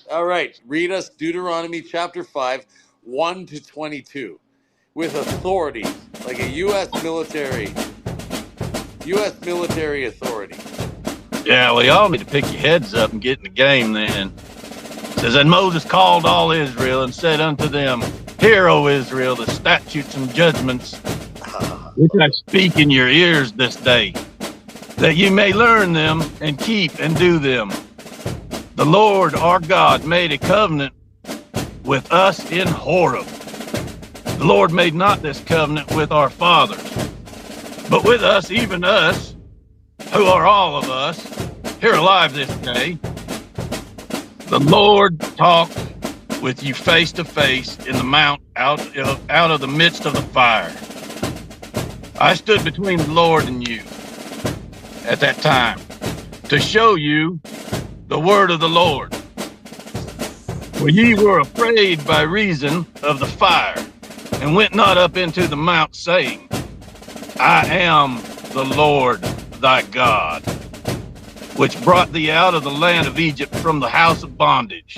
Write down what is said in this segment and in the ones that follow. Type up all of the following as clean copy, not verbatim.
All right. Read us Deuteronomy chapter 5, 1 to 22. With authority, like a U.S. military authority. Yeah, well, y'all need to pick your heads up and get in the game then. It says, and Moses called all Israel and said unto them, Hear, O Israel, the statutes and judgments which I speak in your ears this day, that you may learn them and keep and do them. The Lord our God made a covenant with us in Horeb. The Lord made not this covenant with our fathers, but with us, even us, who are all of us, here alive this day. The Lord talked with you face to face in the mount out of the midst of the fire. I stood between the Lord and you at that time to show you the word of the Lord. For ye were afraid by reason of the fire, and went not up into the mount, saying, I am the Lord thy God, which brought thee out of the land of Egypt from the house of bondage.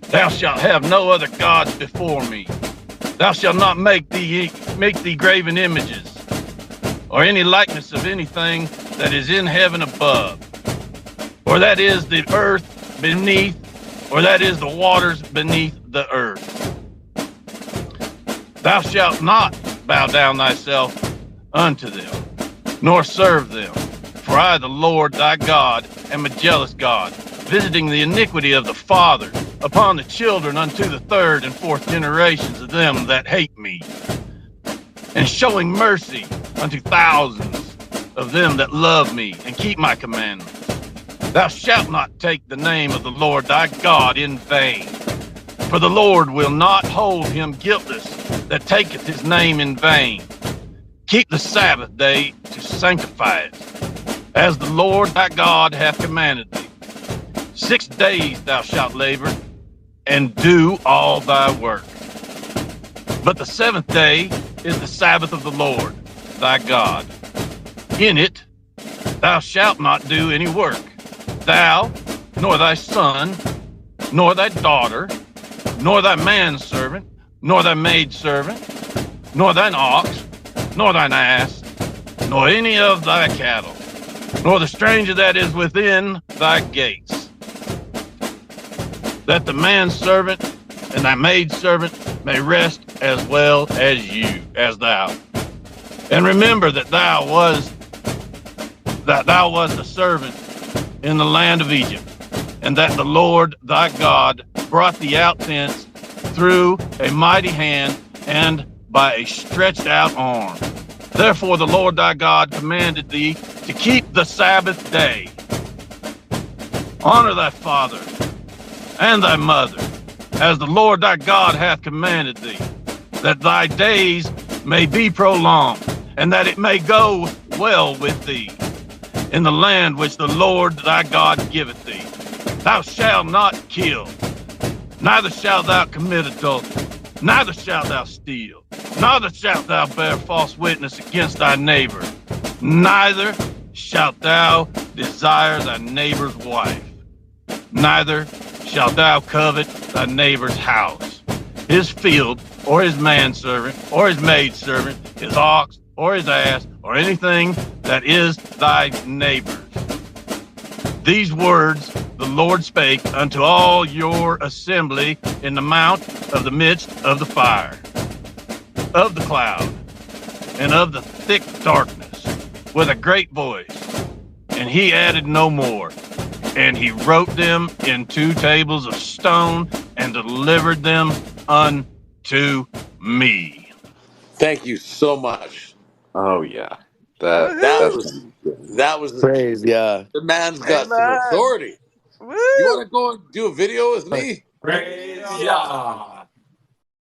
Thou shalt have no other gods before me. Thou shalt not make thee graven images, or any likeness of anything that is in heaven above, or that is the earth beneath, or that is the waters beneath the earth. Thou shalt not bow down thyself unto them, nor serve them. For I, the Lord thy God, am a jealous God, visiting the iniquity of the fathers upon the children unto the third and fourth generations of them that hate me, and showing mercy unto thousands of them that love me and keep my commandments. Thou shalt not take the name of the Lord thy God in vain, for the Lord will not hold him guiltless that taketh his name in vain. Keep the Sabbath day to sanctify it, as the Lord thy God hath commanded thee. 6 days thou shalt labor and do all thy work. But the seventh day is the Sabbath of the Lord thy God. In it thou shalt not do any work, thou, nor thy son, nor thy daughter, nor thy manservant, nor thy maidservant, nor thine ox, nor thine ass, nor any of thy cattle, nor the stranger that is within thy gates, that the manservant and thy maidservant may rest as well as thou. And remember that thou was a servant in the land of Egypt, and that the Lord thy God brought thee out thence through a mighty hand and by a stretched out arm. Therefore the Lord thy God commanded thee to keep the Sabbath day. Honor thy father and thy mother, as the Lord thy God hath commanded thee, that thy days may be prolonged, and that it may go well with thee in the land which the Lord thy God giveth thee. Thou shalt not kill, neither shalt thou commit adultery, neither shalt thou steal, neither shalt thou bear false witness against thy neighbor, neither shalt thou desire thy neighbor's wife, neither shalt thou covet thy neighbor's house, his field, or his manservant, or his maidservant, his ox, or his ass, or anything that is thy neighbor's. These words the Lord spake unto all your assembly in the mount of the midst of the fire, of the cloud, and of the thick darkness, with a great voice. And he added no more. And he wrote them in 2 tables of stone and delivered them unto me. Thank you so much. Oh yeah, That that's was that was Praise, yeah. the man's got some Amen. authority. Woo! You want to go and do a video with me? Praise, yeah.